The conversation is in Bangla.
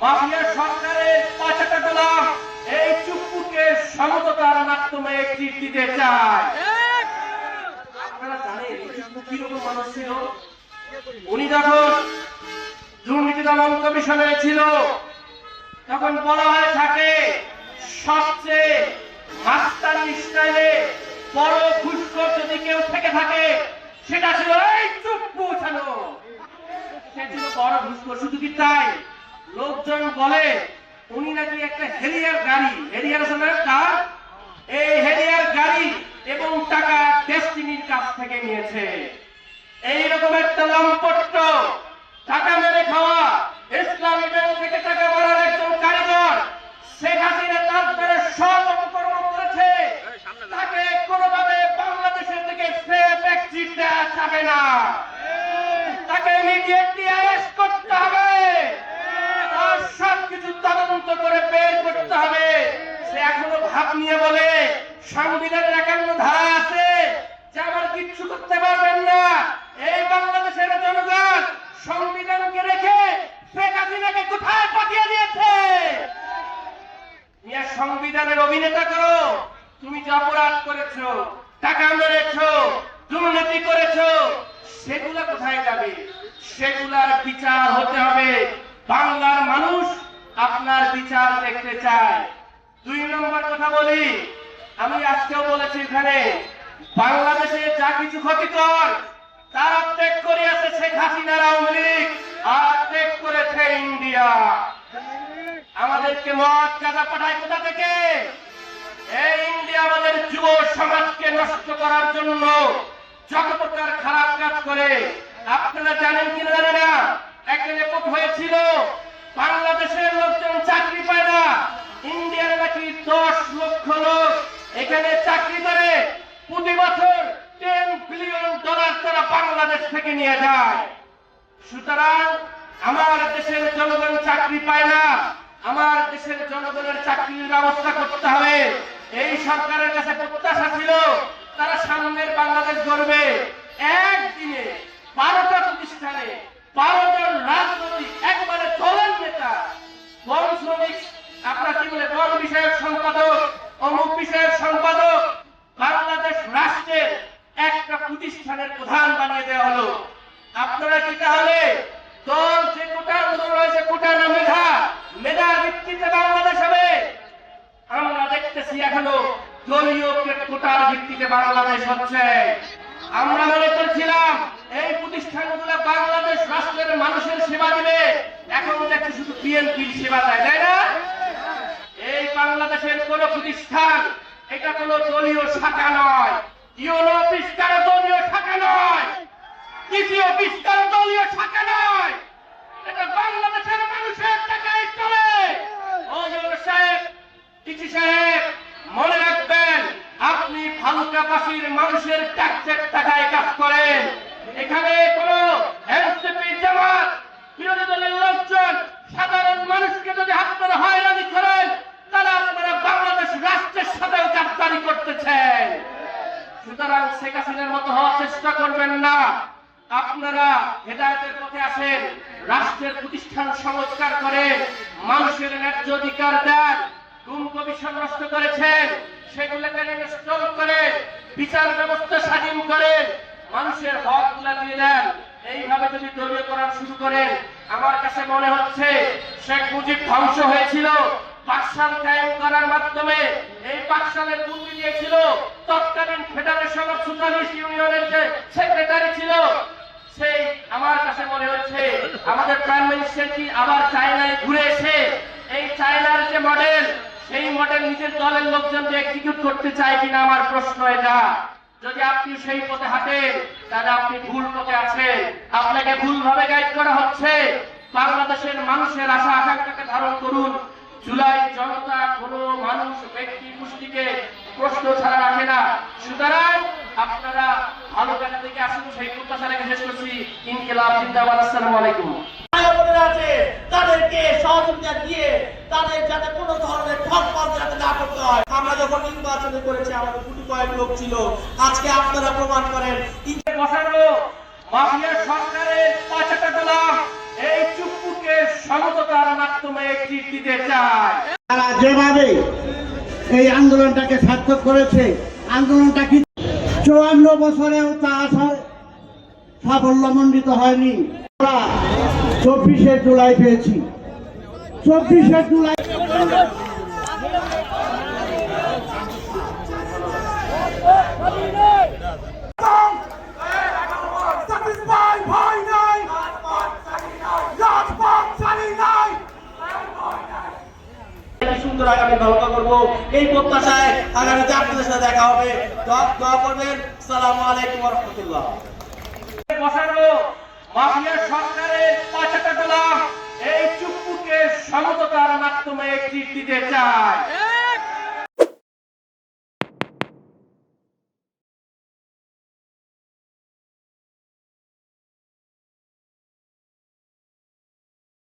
মাফিয়া সরকারের পাঁচটা গোলাম এই চুপ্পুকে সমঝোতার মাধ্যমে চিট দিতে চায়। আপনারা জানেন চুপ্পু কিরকম মানুষ ছিল? উনি যখন দুর্নীতি দমন কমিশনে ছিল তখন বলা হয়ে থাকে সবচেয়ে মাস্টারি স্টাইলে বড় ঘুষখোর যদি কেউ থেকে থাকে সেটা ছিল এই চুপ্পু ছানো। সে ছিল বড় ঘুষখোর। শুধু কি তাই, লোকজন বলে উনি নাকি একটা হেলিয়ার গাড়ি, হেলিয়ার আছে না কার, এই হেলিয়ার গাড়ি এবং টাকা ডেস্টিনির কাছ থেকে নিয়েছে। এইরকম একটা লম্পট টাকা মেরে খাওয়া ইসলামী ব্যাংক থেকে টাকা মারার একজন কারিগর শেখ হাসিনা তার দ্বারা সব অপকর্ম করেছে। তাকে কোনোভাবে বাংলাদেশের থেকে সেফ এক্সিট দেওয়া যাবে না। তাকে ইমিডিয়েটলি অ্যারেস্ট করতে হবে, তার সবকিছু তদন্ত করে বের করতে হবে। সে এখনো ভাব নিয়ে বলে সংবিধানের 51 ধারা আছে যে আমার কিচ্ছু করতে পারবেন না। এই বাংলাদেশের জনগণ সংবিধানকে রেখে শেখ হাসিনাকে কোথায় পাঠিয়ে দিয়েছে? সংবিধানের অভিনেতা করো, তুমি যে অপরাধ করেছো, টাকা মেরেছো, দুর্নীতি করেছো, সেগুলা কোথায় যাবে? সেগুলার বিচার হতে হবে। বাংলার মানুষ আপনার বিচার দেখতে চায়। 2 নম্বর কথা বলি, আমি আজকেও বলেছি এখানে বাংলাদেশে যা কিছু ক্ষতিকর তার অর্ধেক করিয়াছে শেখ হাসিনার আওয়ামী লীগ, আর অর্ধেক করেছে ইন্ডিয়া। আমাদেরকে মদ গাঁজা পাঠায় কোথা থেকে? এই ইন্ডিয়া আমাদের যুব সমাজকে নষ্ট করার জন্য যত প্রকার খারাপ কাজ করে। আপনারা জানেন কিনা জানেন না, একটা রিপোর্ট হয়েছিল বাংলাদেশের লোকজন চাকরি পায় না, ইন্ডিয়ার নাকি 10 লক্ষ লোক এখানে চাকরি করে। প্রতি বছর $10 বিলিয়ন তারা বাংলাদেশ থেকে নিয়ে যায়। সুতরাং আমার দেশের জনগণ চাকরি পায় না, আমার দেশের জনগণের চাকরির ব্যবস্থা করতে হবে। এই সরকারের কাছে প্রত্যাশা ছিল তারা সামনের বাংলাদেশ গড়বে। একদিনে 12টা প্রতিষ্ঠানে 12 জন রাজনৈতিক একবারে দলের নেতা, বন শ্রমিক, আপনারা কি বলে, বন বিষয়ক সম্পাদক, অমুক বিষয়ক সম্পাদক, বাংলাদেশ রাষ্ট্রের একটা প্রতিষ্ঠানের প্রধান বানিয়ে দেওয়া হলো। আপনারা কি তাহলে দল যে কোটার মতো রয়েছে, কোটা না মেধা, মেধার ভিত্তিতে বাংলাদেশ হবে? আমরা দেখতেছি এখনো দলীয় কোটার ভিত্তিতে বাংলাদেশ হচ্ছে। আমরা মনে করছিলাম এই প্রতিষ্ঠানগুলো বাংলাদেশ রাষ্ট্রের মানুষের সেবা দিবে, এখন দেখছি শুধু বিএনপির সেবা দেয়, তাই না? এই বাংলাদেশের কোন প্রতিষ্ঠান এটা কোন দলীয় শাখা নয়, ইউনো অফিস কারো দলীয় শাখা নয়, কৃষি অফিস কারো দলীয় শাখা নয়, এটা বাংলাদেশের মানুষের টাকায় চলে। ও ইউনো সাহেব, কৃষি সাহেব, মনে রাখবেন আপনি ভালুকাবাসীর মানুষের ট্যাক্সের টাকায় কাজ করেন। এখানে কোন এনসিপি, জামাত, বিরোধী দলের লোকজন সাধারণ মানুষকে যদি আপনারা হয়রানি করেন তাহলে আপনারা বাংলাদেশ রাষ্ট্রের সাথেও গাদ্দারি করতেছেন। সুতরাং শেখ হাসিনার মতো হওয়ার চেষ্টা করবেন না। আপনারা হেদায়েতের পথে আসেন, রাষ্ট্রের প্রতিষ্ঠান সংস্কার করেন, মানুষের ন্যায্য অধিকার দেন। গুম কমিশন নষ্ট করেছেন, সেগুলোকে ইনস্টল করেন, বিচার ব্যবস্থা স্বাধীন করেন, মানুষের হকগুলা দিয়ে দেন। এইভাবে যদি দলীয়করণ শুরু করেন, আমার কাছে মনে হচ্ছে শেখ মুজিব ধ্বংস হয়েছিল পাকশাল কায়েম করার মাধ্যমে। এই পাকশালের পুঁজি দিয়েছিল তৎকালীন ফেডারেশন অফ সোশ্যালিস্ট ইউনিয়নের যে সেক্রেটারি ছিল, সেই আমার কাছে মনে হচ্ছে আমাদের প্রাইম মিনিস্টার কি আবার চায়নায় ঘুরে এসে এই চায়নার যে মডেল, সেই মডেল নিজের দলের লোকজনকে এক্সিকিউট করতে চায় কিনা, আমার প্রশ্ন এটা। যদি আপনি সেই পথে হাঁটেন তাহলে আপনি ভুল পথে আছেন, আপনাকে ভুলভাবে গাইড করা হচ্ছে। বাংলাদেশের মানুষের আশা আকাঙ্ক্ষাকে ধারণ করুন। জুলাই জনতা কোনো মানুষ, ব্যক্তি, গোষ্ঠীকে প্রশ্ন ছাড়া রাখে না। সুতরাং আপনারা ভালো কাজ থেকে আসুন, সেই প্রত্যাশা রেখে শেষ করছি। ইনকিলাব জিন্দাবাদ। আসসালামু আলাইকুম। তাদেরকে সহযোগিতা দিয়ে তাদের যাতে কোনো ধরনের ঠকবাজ যাতে না করতে হয়। আমরা যখন নির্বাচন করেছি আমাদের গুটি কয়েক লোক ছিল, আজকে আপনারা প্রমাণ করেন বসানো মাফিয়া সরকারের পাঁচটা গোলাম এই চুপ্পুকে সমঝোতার মাধ্যমে একটি দিতে চায়। তারা যেভাবে এই আন্দোলনটাকে সার্থক করেছে, আন্দোলনটা কি 54 বছরেও তা সাফল্যমণ্ডিত হয়নি। আমরা 24শে জুলাই পেয়েছি। 24শে জুলাই সুন্দর আগামী গল্প করবো এই প্রত্যাশায় আগামীতে আপনাদের সাথে দেখা হবে। দোয়া করবেন। আসসালামু আলাইকুম ওয়া রাহমাতুল্লাহ। বসানো মাফিয়া সরকারের পাঁচটা গোলাম এই চুপ্পুকে সমঝোতার মাধ্যমে একটি দিতে চায়।